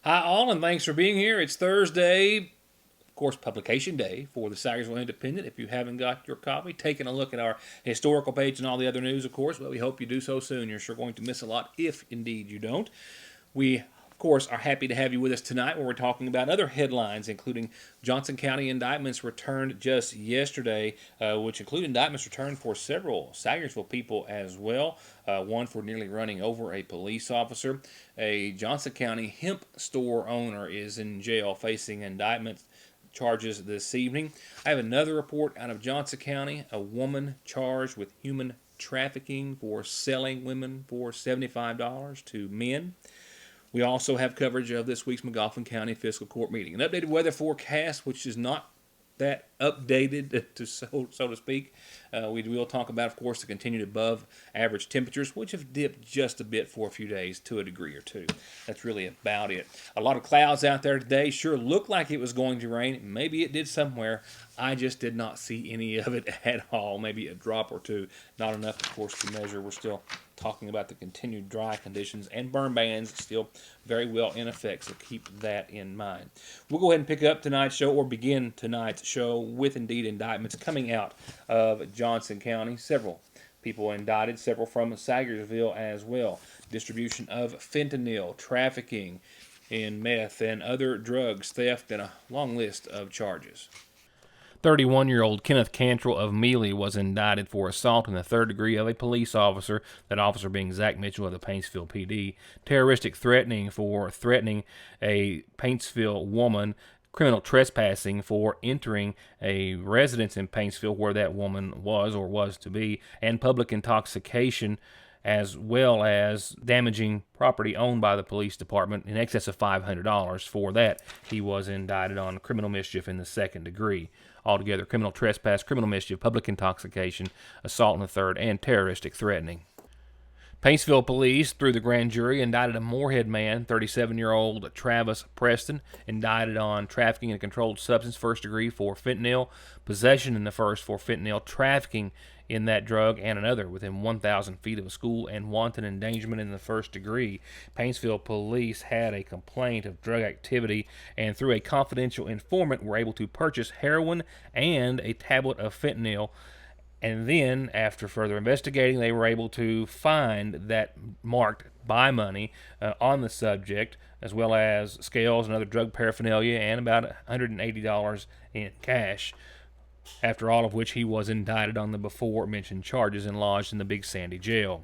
Hi, all, and thanks for being here. It's Thursday, of course, publication day for the Sagersville Independent. If you haven't got your copy, taking a look at our historical page and all the other news, of course, well, we hope you do so soon. You're sure going to miss a lot if indeed you don't. We, of course, are happy to have you with us tonight where we're talking about other headlines, including Johnson County indictments returned just yesterday, which include indictments returned for several Sagersville people as well. One for nearly running over a police officer. A Johnson County hemp store owner is in jail facing indictment charges this evening. I have another report out of Johnson County, a woman charged with human trafficking for selling women for $75 to men. We also have coverage of this week's McGoffin County Fiscal Court meeting. An updated weather forecast, which is not that updated, so to speak. We will talk about, of course, the continued above average temperatures, which have dipped just a bit for a few days to a degree or two. That's really about it. A lot of clouds out there today. Sure looked like it was going to rain. Maybe it did somewhere. I just did not see any of it at all. Maybe a drop or two. Not enough, of course, to measure. We're still talking about the continued dry conditions and burn bans still very well in effect, so keep that in mind. We'll go ahead and pick up tonight's show, or begin tonight's show, with indeed indictments coming out of Johnson County. Several people indicted, several from Sagersville as well. Distribution of fentanyl, trafficking in meth and other drugs, theft, and a long list of charges. 31-year-old Kenneth Cantrell of Mealy was indicted for assault in the third degree of a police officer, that officer being Zach Mitchell of the Paintsville PD, terroristic threatening for threatening a Paintsville woman, criminal trespassing for entering a residence in Paintsville where that woman was or was to be, and public intoxication, as well as damaging property owned by the police department in excess of $500. For that, he was indicted on criminal mischief in the second degree. Altogether, criminal trespass, criminal mischief, public intoxication, assault in the third, and terroristic threatening. Paintsville police, through the grand jury, indicted a Moorhead man, 37-year-old Travis Preston, indicted on trafficking in a controlled substance, first degree, for fentanyl, possession in the first for fentanyl, trafficking in that drug and another within 1,000 feet of a school, and wanton endangerment in the first degree. Paintsville police had a complaint of drug activity, and through a confidential informant were able to purchase heroin and a tablet of fentanyl. And then, after further investigating, they were able to find that marked buy money on the subject, as well as scales and other drug paraphernalia, and about $180 in cash. After all of which, he was indicted on the before-mentioned charges and lodged in the Big Sandy jail.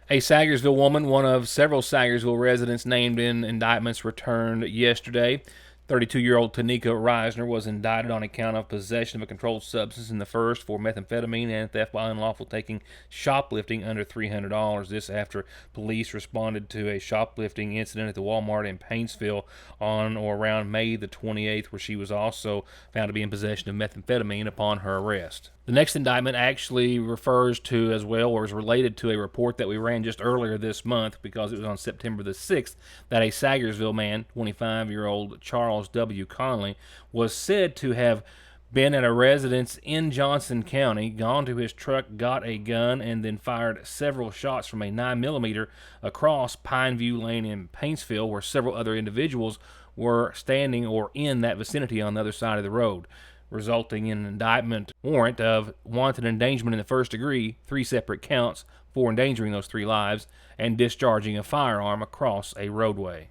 A Sagersville woman, one of several Sagersville residents named in indictments, returned yesterday. 32-year-old Tanika Reisner was indicted on account of possession of a controlled substance in the first for methamphetamine and theft by unlawful taking, shoplifting under $300. This after police responded to a shoplifting incident at the Walmart in Paintsville on or around May the 28th, where she was also found to be in possession of methamphetamine upon her arrest. The next indictment actually refers to, as well, or is related to, a report that we ran just earlier this month, because it was on September the 6th, that a Sagersville man, 25-year-old Charles W. Conley, was said to have been at a residence in Johnson County, gone to his truck, got a gun, and then fired several shots from a 9mm across Pineview Lane in Paintsville, where several other individuals were standing or in that vicinity on the other side of the road, resulting in an indictment warrant of wanton endangerment in the first degree, 3 separate counts for endangering those 3 lives, and discharging a firearm across a roadway.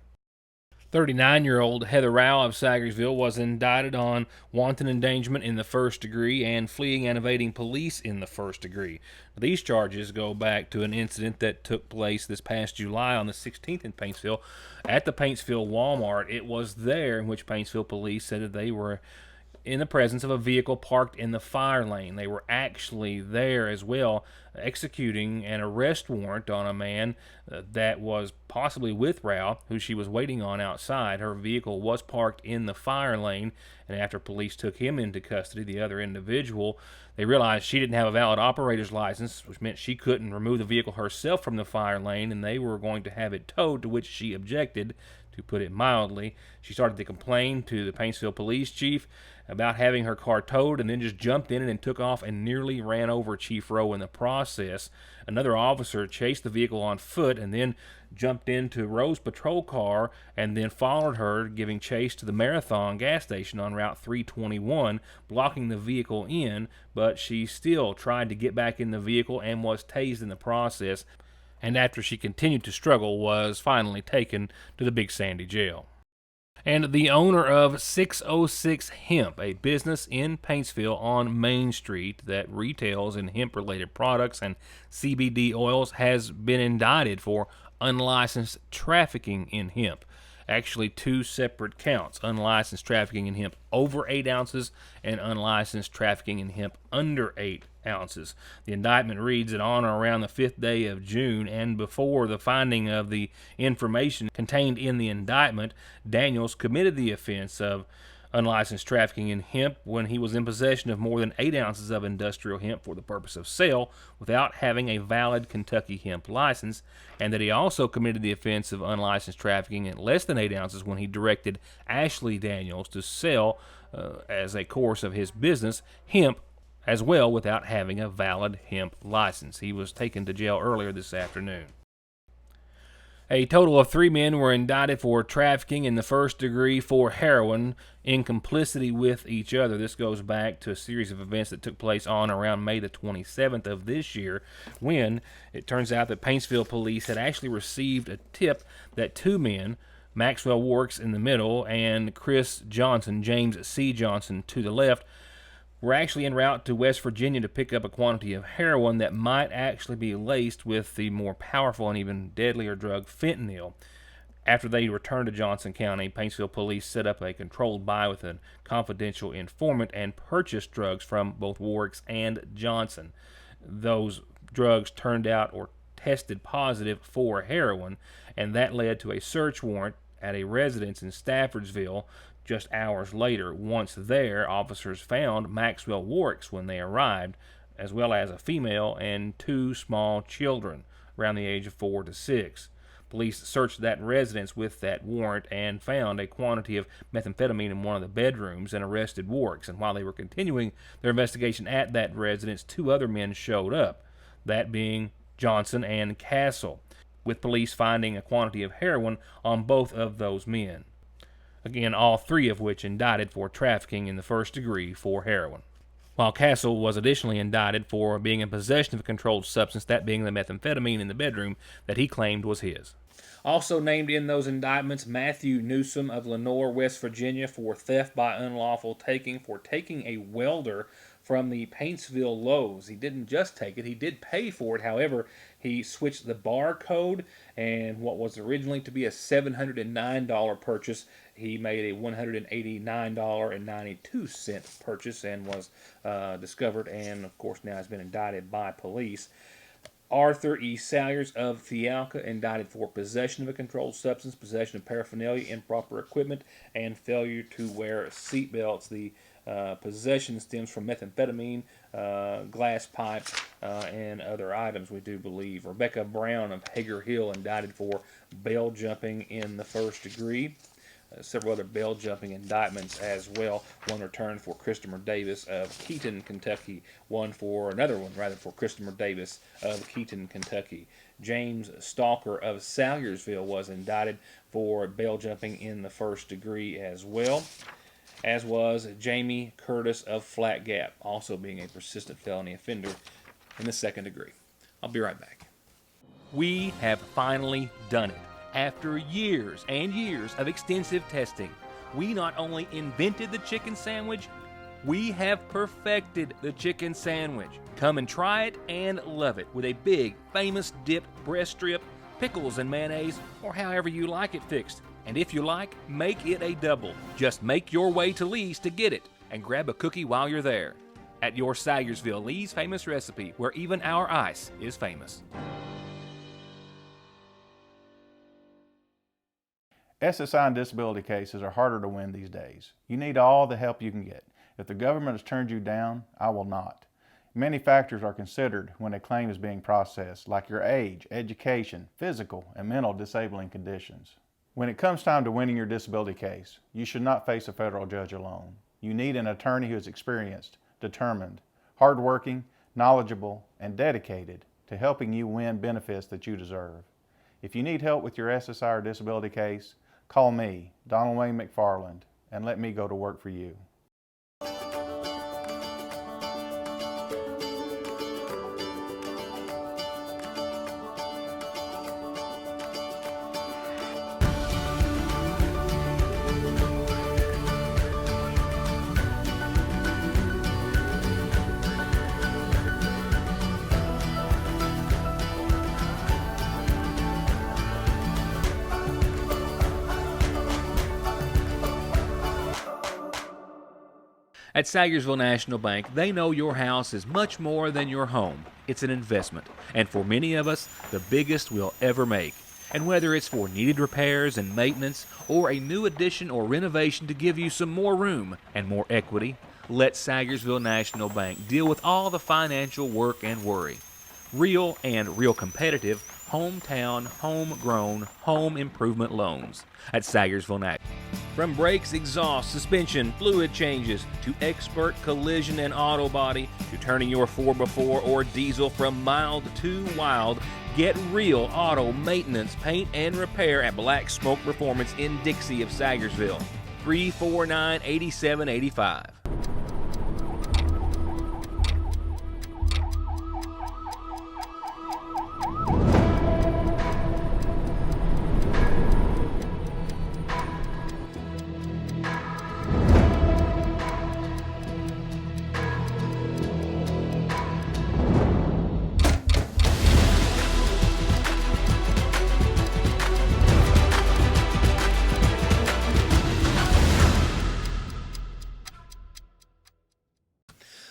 39-year-old Heather Rao of Sagersville was indicted on wanton endangerment in the first degree and fleeing and evading police in the first degree. These charges go back to an incident that took place this past July on the 16th in Paintsville at the Paintsville Walmart. It was there in which Paintsville police said that they were in the presence of a vehicle parked in the fire lane. They were actually there as well, executing an arrest warrant on a man that was possibly with Rao, who she was waiting on outside. Her vehicle was parked in the fire lane, and after police took him into custody, the other individual, they realized she didn't have a valid operator's license, which meant she couldn't remove the vehicle herself from the fire lane, and they were going to have it towed, to which she objected, to put it mildly. She started to complain to the Paintsville police chief about having her car towed, and then just jumped in it and took off and nearly ran over Chief Rowe in the process. process. Another officer chased the vehicle on foot and then jumped into Rose's patrol car and then followed her, giving chase to the Marathon gas station on Route 321, blocking the vehicle in, but she still tried to get back in the vehicle and was tased in the process, and after she continued to struggle, was finally taken to the Big Sandy jail. And the owner of 606 Hemp, a business in Paintsville on Main Street that retails in hemp-related products and CBD oils, has been indicted for unlicensed trafficking in hemp. Actually, two separate counts: unlicensed trafficking in hemp over 8 ounces and unlicensed trafficking in hemp under 8 ounces. The indictment reads that on or around the 5th day of June and before the finding of the information contained in the indictment, Daniels committed the offense of unlicensed trafficking in hemp when he was in possession of more than 8 ounces of industrial hemp for the purpose of sale without having a valid Kentucky hemp license, and that he also committed the offense of unlicensed trafficking in less than 8 ounces when he directed Ashley Daniels to sell, as a course of his business, hemp as well without having a valid hemp license. He was taken to jail earlier this afternoon. A total of 3 men were indicted for trafficking in the first degree for heroin in complicity with each other. This goes back to a series of events that took place on around May the 27th of this year, when it turns out that Paintsville police had actually received a tip that 2 men, Maxwell Works in the middle and Chris Johnson, James C. Johnson to the left, were actually en route to West Virginia to pick up a quantity of heroin that might actually be laced with the more powerful and even deadlier drug fentanyl. After they returned to Johnson County, Paintsville police set up a controlled buy with a confidential informant and purchased drugs from both Works and Johnson. Those drugs turned out or tested positive for heroin, and that led to a search warrant at a residence in Staffordsville just hours later. Once there, officers found Maxwell Works when they arrived, as well as a female and 2 small children around the age of 4 to 6. Police searched that residence with that warrant and found a quantity of methamphetamine in one of the bedrooms and arrested Works. And while they were continuing their investigation at that residence, 2 other men showed up, that being Johnson and Castle, with police finding a quantity of heroin on both of those men. Again, all 3 of which indicted for trafficking in the first degree for heroin, while Castle was additionally indicted for being in possession of a controlled substance, that being the methamphetamine in the bedroom that he claimed was his. Also named in those indictments, Matthew Newsom of Lenoir, West Virginia, for theft by unlawful taking, for taking a welder from the Paintsville Lowe's. He didn't just take it, he did pay for it. However, he switched the barcode, and what was originally to be a $709 purchase, he made a $189.92 purchase and was discovered, and of course now has been indicted by police. Arthur E. Salyers of Fialka, indicted for possession of a controlled substance, possession of paraphernalia, improper equipment, and failure to wear seatbelts. The possession stems from methamphetamine, glass pipe, and other items, we do believe. Rebecca Brown of Hager Hill, indicted for bail jumping in the first degree. Several other bail jumping indictments as well. One returned for Christopher Davis of Keaton, Kentucky. For Christopher Davis of Keaton, Kentucky. James Stalker of Salyersville was indicted for bail jumping in the first degree as well, as was Jamie Curtis of Flat Gap, also being a persistent felony offender in the second degree. I'll be right back. We have finally done it. After years and years of extensive testing, we not only invented the chicken sandwich, we have perfected the chicken sandwich. Come and try it and love it with a big, famous dipped breast strip, pickles and mayonnaise, or however you like it fixed. And if you like, make it a double. Just make your way to Lee's to get it, and grab a cookie while you're there. At your Salyersville Lee's famous recipe, where even our ice is famous. SSI and disability cases are harder to win these days. You need all the help you can get. If the government has turned you down, I will not. Many factors are considered when a claim is being processed, like your age, education, physical, and mental disabling conditions. When it comes time to winning your disability case, you should not face a federal judge alone. You need an attorney who is experienced, determined, hardworking, knowledgeable, and dedicated to helping you win benefits that you deserve. If you need help with your SSI or disability case, call me, Donald Wayne McFarland, and let me go to work for you. At Sagersville National Bank, they know your house is much more than your home. It's an investment, and for many of us, the biggest we'll ever make. And whether it's for needed repairs and maintenance, or a new addition or renovation to give you some more room and more equity, let Sagersville National Bank deal with all the financial work and worry. Real and real competitive, hometown, homegrown, home improvement loans at Sagersville National. From brakes, exhaust, suspension, fluid changes, to expert collision and auto body, to turning your 4x4 or diesel from mild to wild, get real auto maintenance, paint, and repair at Black Smoke Performance in Dixie of Sagersville. 349-8785.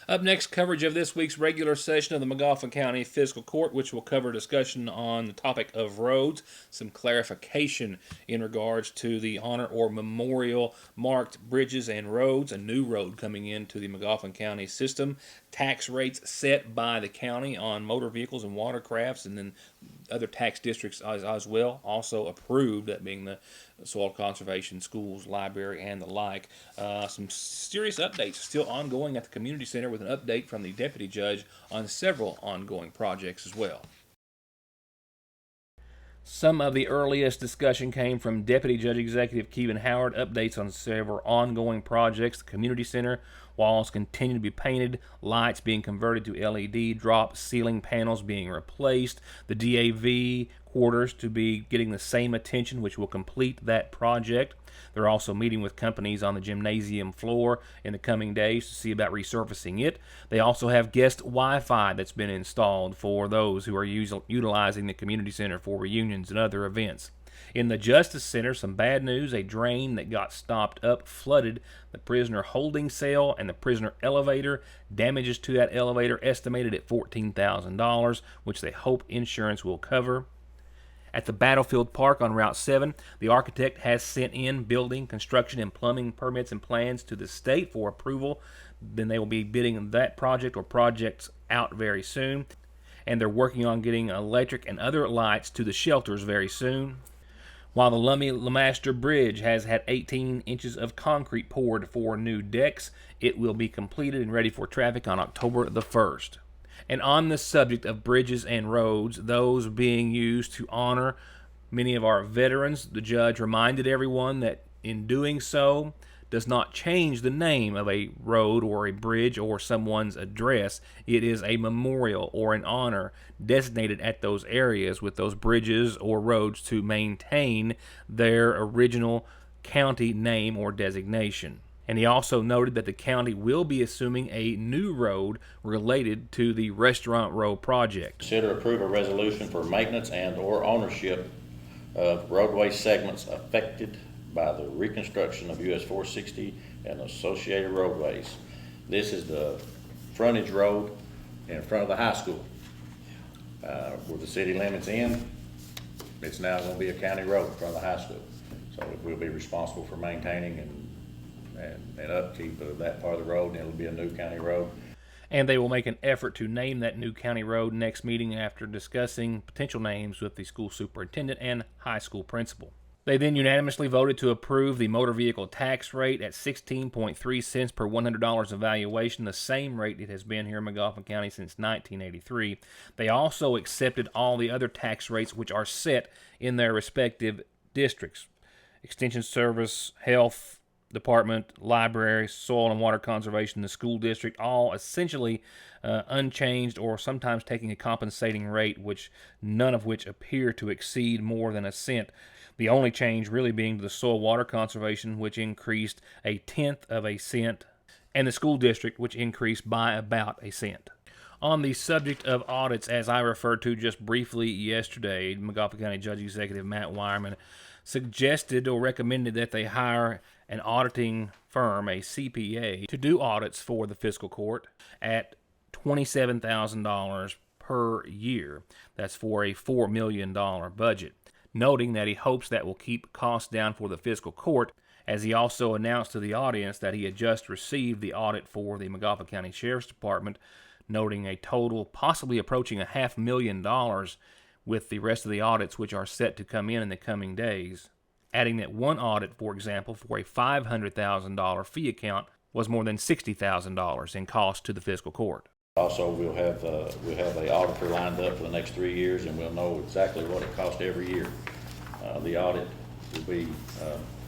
Up next, coverage of this week's regular session of the Magoffin County Fiscal Court, which will cover discussion on the topic of roads, some clarification in regards to the honor or memorial marked bridges and roads, a new road coming into the Magoffin County system, tax rates set by the county on motor vehicles and watercrafts, and then other tax districts as well, also approved, that being the soil conservation, schools, library, and the like. Some serious updates still ongoing at the community center, with an update from the deputy judge on several ongoing projects as well. Some of the earliest discussion came from Deputy Judge Executive Kevin Howard. Updates on several ongoing projects. The community center walls continue to be painted, lights being converted to LED, drop ceiling panels being replaced, the DAV quarters to be getting the same attention, which will complete that project. They're also meeting with companies on the gymnasium floor in the coming days to see about resurfacing it. They also have guest Wi-Fi that's been installed for those who are utilizing the community center for reunions and other events. In the Justice Center, some bad news. A drain that got stopped up flooded the prisoner holding cell and the prisoner elevator. Damages to that elevator estimated at $14,000, which they hope insurance will cover. At the Battlefield Park on Route 7, the architect has sent in building, construction, and plumbing permits and plans to the state for approval. Then they will be bidding that project or projects out very soon. And they're working on getting electric and other lights to the shelters very soon. While the Lummi-Lemaster Bridge has had 18 inches of concrete poured for new decks, it will be completed and ready for traffic on October the 1st. And on the subject of bridges and roads, those being used to honor many of our veterans, the judge reminded everyone that in doing so does not change the name of a road or a bridge or someone's address. It is a memorial or an honor designated at those areas with those bridges or roads to maintain their original county name or designation. And he also noted that the county will be assuming a new road related to the Restaurant Row project. Consider approve a resolution for maintenance and or ownership of roadway segments affected by the reconstruction of US 460 and associated roadways. This is the frontage road in front of the high school. Where the city limits end, it's now going to be a county road in front of the high school. So we'll be responsible for maintaining and upkeep of that part of the road, and it'll be a new county road. And they will make an effort to name that new county road next meeting after discussing potential names with the school superintendent and high school principal. They then unanimously voted to approve the motor vehicle tax rate at 16.3 cents per $100 of valuation, the same rate it has been here in McGoffin County since 1983. They also accepted all the other tax rates which are set in their respective districts. Extension Service, Health Department, Library, Soil and Water Conservation, the school district, all essentially unchanged, or sometimes taking a compensating rate, which none of which appear to exceed more than a cent. The only change really being to the soil water conservation, which increased 1/10 of a cent, and the school district, which increased by about a cent. On the subject of audits, as I referred to just briefly yesterday, McGoffin County Judge Executive Matt Wireman suggested or recommended that they hire an auditing firm, a CPA, to do audits for the fiscal court at $27,000 per year. That's for a $4 million budget. Noting that he hopes that will keep costs down for the fiscal court, as he also announced to the audience that he had just received the audit for the McGoffin County Sheriff's Department, noting a total possibly approaching $500,000 with the rest of the audits which are set to come in the coming days. Adding that one audit, for example, for a $500,000 fee account was more than $60,000 in cost to the fiscal court. Also, we'll have an auditor lined up for the next 3 years, and we'll know exactly what it costs every year. The audit will be,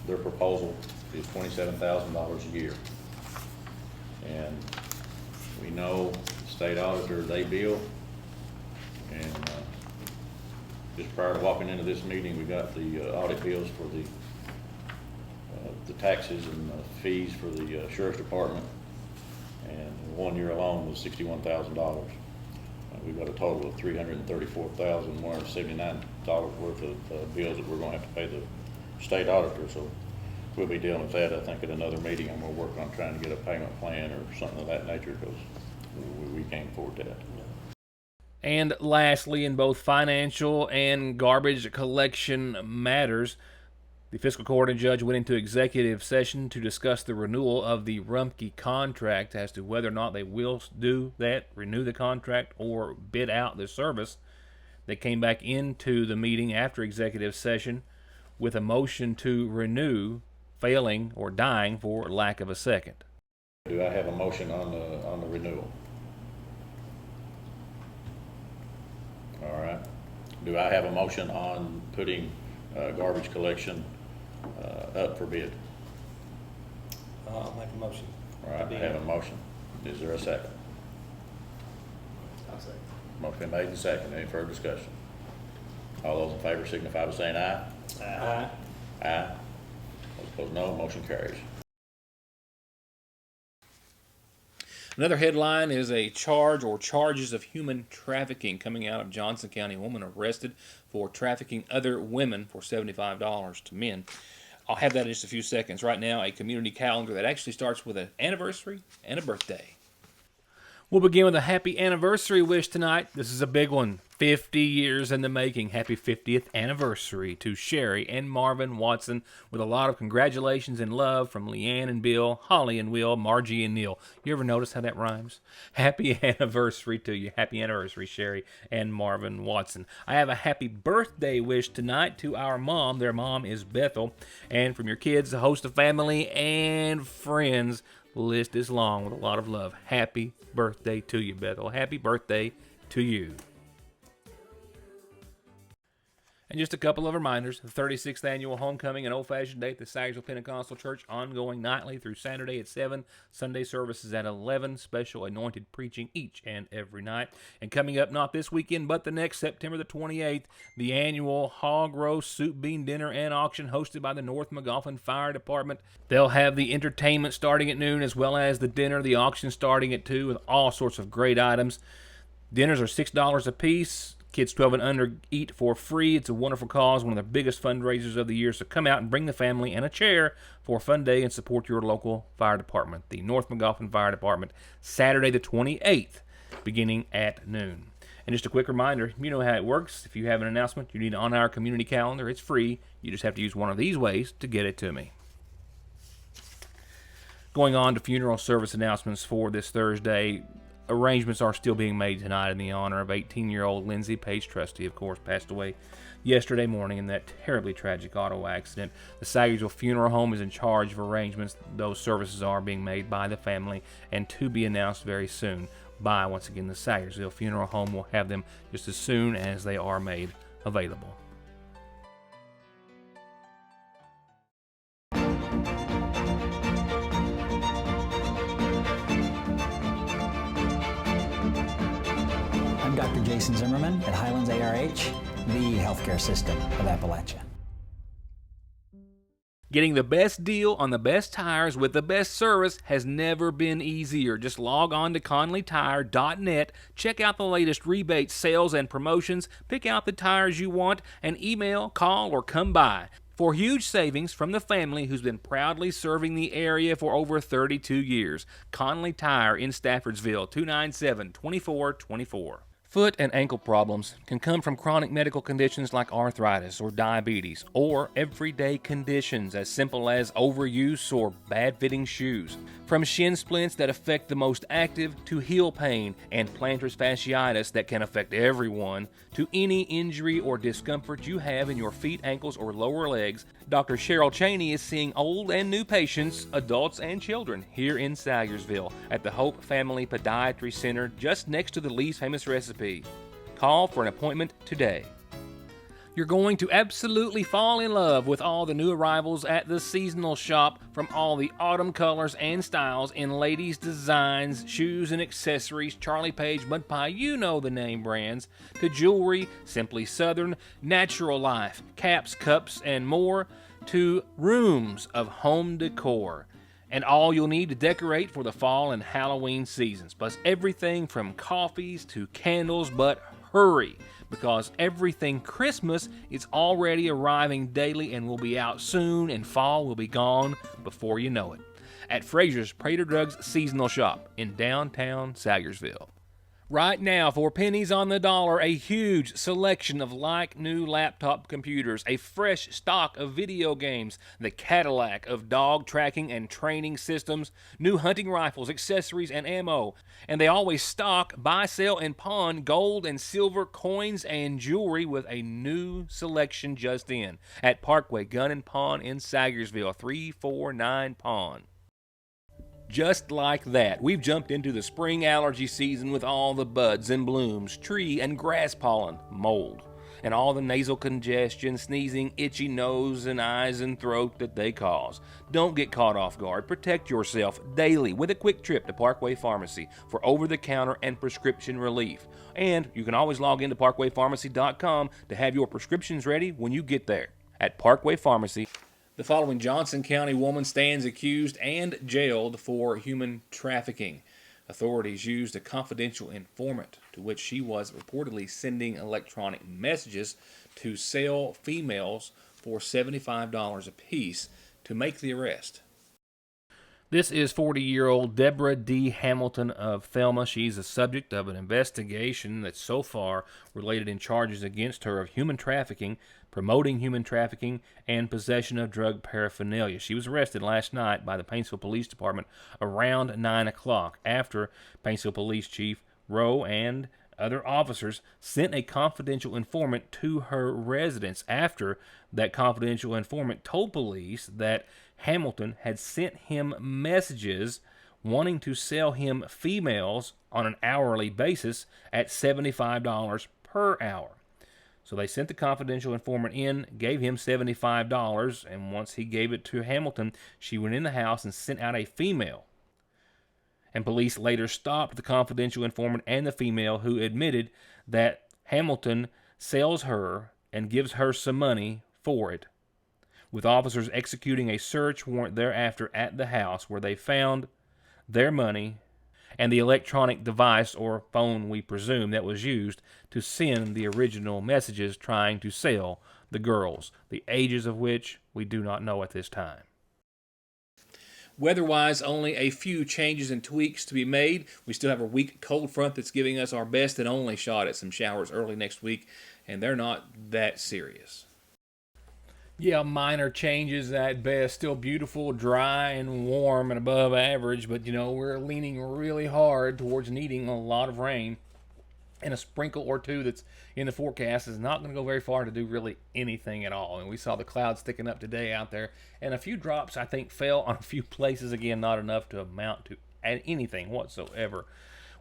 their proposal is $27,000 a year. And we know the state auditor, they bill, and just prior to walking into this meeting, we got the audit bills for the taxes and fees for the Sheriff's Department. And 1 year alone was $61,000. We've got a total of $334,179 worth of bills that we're going to have to pay the state auditor. So we'll be dealing with that, I think, at another meeting, and we'll work on trying to get a payment plan or something of that nature, because we can't afford that. And lastly, in both financial and garbage collection matters, the fiscal court and judge went into executive session to discuss the renewal of the Rumpke contract as to whether or not they will do that, renew the contract, or bid out the service. They came back into the meeting after executive session with a motion to renew, failing or dying for lack of a second. Do I have a motion on the renewal? All right. Do I have a motion on putting garbage collection up for bid? I'll make a motion. All right, I have a motion. Is there a second? I'll second. Motion been made and seconded. Any further discussion? All those in favor signify by saying aye. Aye. Aye. Those opposed, no. Motion carries. Another headline is a charge or charges of human trafficking coming out of Johnson County. A woman arrested for trafficking other women for $75 to men. I'll have that in just a few seconds. Right now, a community calendar that actually starts with an anniversary and a birthday. We'll begin with a happy anniversary wish tonight. This is a big one. 50 years in the making. Happy 50th anniversary to Sherry and Marvin Watson, with a lot of congratulations and love from Leanne and Bill, Holly and Will, Margie and Neil. You ever notice how that rhymes? Happy anniversary to you. Happy anniversary, Sherry and Marvin Watson. I have a happy birthday wish tonight to our mom. Their mom is Bethel. And from your kids, a host of family and friends. The list is long with a lot of love. Happy birthday to you, Bethel. Happy birthday to you. And just a couple of reminders. The 36th Annual Homecoming and Old-Fashioned Day at the Sagersville Pentecostal Church, ongoing nightly through Saturday at 7, Sunday services at 11, special anointed preaching each and every night. And coming up not this weekend, but the next, September the 28th, the annual Hog Roast, Soup Bean Dinner and Auction hosted by the North McGoffin Fire Department. They'll have the entertainment starting at noon, as well as the dinner, the auction starting at 2, with all sorts of great items. Dinners are $6 a piece. Kids 12 and under eat for free. It's a wonderful cause, one of the biggest fundraisers of the year. So come out and bring the family and a chair for a fun day and support your local fire department, the North McGoffin Fire Department, Saturday the 28th, beginning at noon. And just a quick reminder, you know how it works. If you have an announcement you need on our community calendar, it's free. You just have to use one of these ways to get it to me. Going on to funeral service announcements for this Thursday. arrangements are still being made tonight in the honor of 18-year-old Lindsay Page Trusty, of course, passed away yesterday morning in that terribly tragic auto accident. The Sagersville Funeral Home is in charge of arrangements. Those services are being made by the family and to be announced very soon by, once again, the Sagersville Funeral Home. Will have them just as soon as they are made available. I'm Dr. Jason Zimmerman at Highlands ARH, the healthcare system of Appalachia. Getting the best deal on the best tires with the best service has never been easier. Just log on to ConleyTire.net, check out the latest rebates, sales, and promotions, pick out the tires you want, and email, call, or come by. For huge savings from the family who's been proudly serving the area for over 32 years. Conley Tire in Staffordsville, 297-2424. Foot and ankle problems can come from chronic medical conditions like arthritis or diabetes, or everyday conditions as simple as overuse or bad-fitting shoes. From shin splints that affect the most active, to heel pain and plantar fasciitis that can affect everyone, to any injury or discomfort you have in your feet, ankles, or lower legs, Dr. Cheryl Cheney is seeing old and new patients, adults and children, here in Sayersville at the Hope Family Podiatry Center just next to the Lee's Famous Recipe. Call for an appointment today. You're going to absolutely fall in love with all the new arrivals at the seasonal shop, from all the autumn colors and styles in ladies' designs, shoes and accessories, Charlie Page, Mud Pie, you know the name brands, to jewelry, Simply Southern, Natural Life, caps, cups, and more, to rooms of home decor. And all you'll need to decorate for the fall and Halloween seasons, plus everything from coffees to candles. But hurry, because everything Christmas is already arriving daily and will be out soon, and fall will be gone before you know it. At Fraser's Prater Drugs Seasonal Shop in downtown Sayersville. Right now, for pennies on the dollar, a huge selection of like-new laptop computers, a fresh stock of video games, the Cadillac of dog tracking and training systems, new hunting rifles, accessories, and ammo. And they always stock, buy, sell, and pawn gold and silver coins and jewelry with a new selection just in at Parkway Gun and Pawn in Sayersville, 349 Pawn. Just like that, we've jumped into the spring allergy season with all the buds and blooms, tree and grass pollen, mold, and all the nasal congestion, sneezing, itchy nose and eyes and throat that they cause. Don't get caught off guard. Protect yourself daily with a quick trip to Parkway Pharmacy for over-the-counter and prescription relief. And you can always log into parkwaypharmacy.com to have your prescriptions ready when you get there. At Parkway Pharmacy. The following Johnson County woman stands accused and jailed for human trafficking. Authorities used a confidential informant to which she was reportedly sending electronic messages to sell females for $75 apiece to make the arrest. This is 40-year-old Deborah D. Hamilton of Thelma. She's the subject of an investigation that's so far related in charges against her of human trafficking, promoting human trafficking, and possession of drug paraphernalia. She was arrested last night by the Paintsville Police Department around 9 o'clock after Paintsville Police Chief Rowe and other officers sent a confidential informant to her residence after that confidential informant told police that Hamilton had sent him messages wanting to sell him females on an hourly basis at $75 per hour. So they sent the confidential informant in, gave him $75, and once he gave it to Hamilton, she went in the house and sent out a female. And police later stopped the confidential informant and the female, who admitted that Hamilton sells her and gives her some money for it, with officers executing a search warrant thereafter at the house, where they found their money and the electronic device or phone, we presume, that was used to send the original messages trying to sell the girls, the ages of which we do not know at this time. Weather-wise, only a few changes and tweaks to be made. We still have a weak cold front that's giving us our best and only shot at some showers early next week, and they're not that serious. Yeah, minor changes at best. Still beautiful, dry, and warm and above average, but we're leaning really hard towards needing a lot of rain. And a sprinkle or two that's in the forecast is not going to go very far to do really anything at all. And we saw the clouds sticking up today out there, and a few drops I think fell on a few places. Again, not enough to amount to anything whatsoever.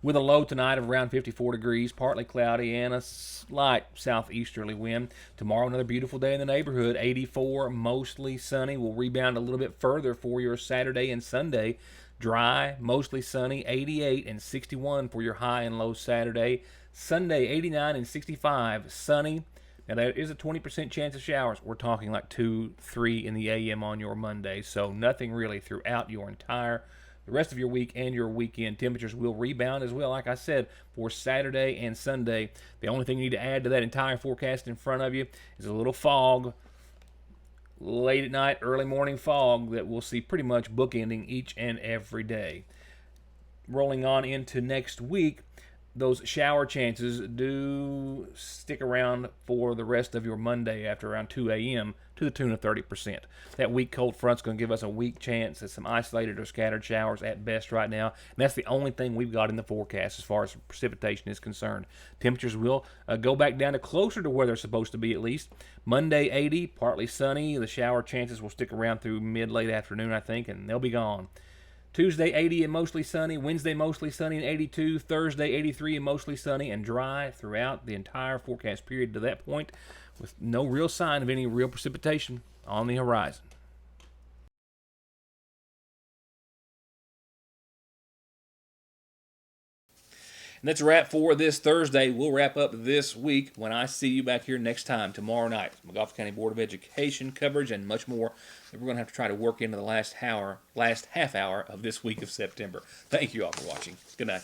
With a low tonight of around 54 degrees, partly cloudy, and a slight southeasterly wind. Tomorrow, another beautiful day in the neighborhood. 84, mostly sunny. We'll rebound a little bit further for your Saturday and Sunday. Dry, mostly sunny. 88 and 61 for your high and low Saturday. Sunday, 89 and 65, sunny. Now, there is a 20% chance of showers. We're talking like 2, 3 in the a.m. on your Monday, so nothing really throughout the rest of your week and your weekend. Temperatures will rebound as well, like I said, for Saturday and Sunday. The only thing you need to add to that entire forecast in front of you is a little fog, late at night, early morning fog that we'll see pretty much bookending each and every day. Rolling on into next week, those shower chances do stick around for the rest of your Monday after around 2 a.m. to the tune of 30%. That weak cold front's going to give us a weak chance at some isolated or scattered showers at best right now. And that's the only thing we've got in the forecast as far as precipitation is concerned. Temperatures will go back down to closer to where they're supposed to be at least. Monday 80, partly sunny. The shower chances will stick around through mid-late afternoon, I think, and they'll be gone. Tuesday, 80 and mostly sunny. Wednesday, mostly sunny and 82. Thursday, 83 and mostly sunny and dry throughout the entire forecast period to that point, with no real sign of any real precipitation on the horizon. And that's a wrap for this Thursday. We'll wrap up this week when I see you back here next time, tomorrow night. McGoffin County Board of Education coverage and much more that we're going to have to try to work into the last half hour of this week of September. Thank you all for watching. Good night.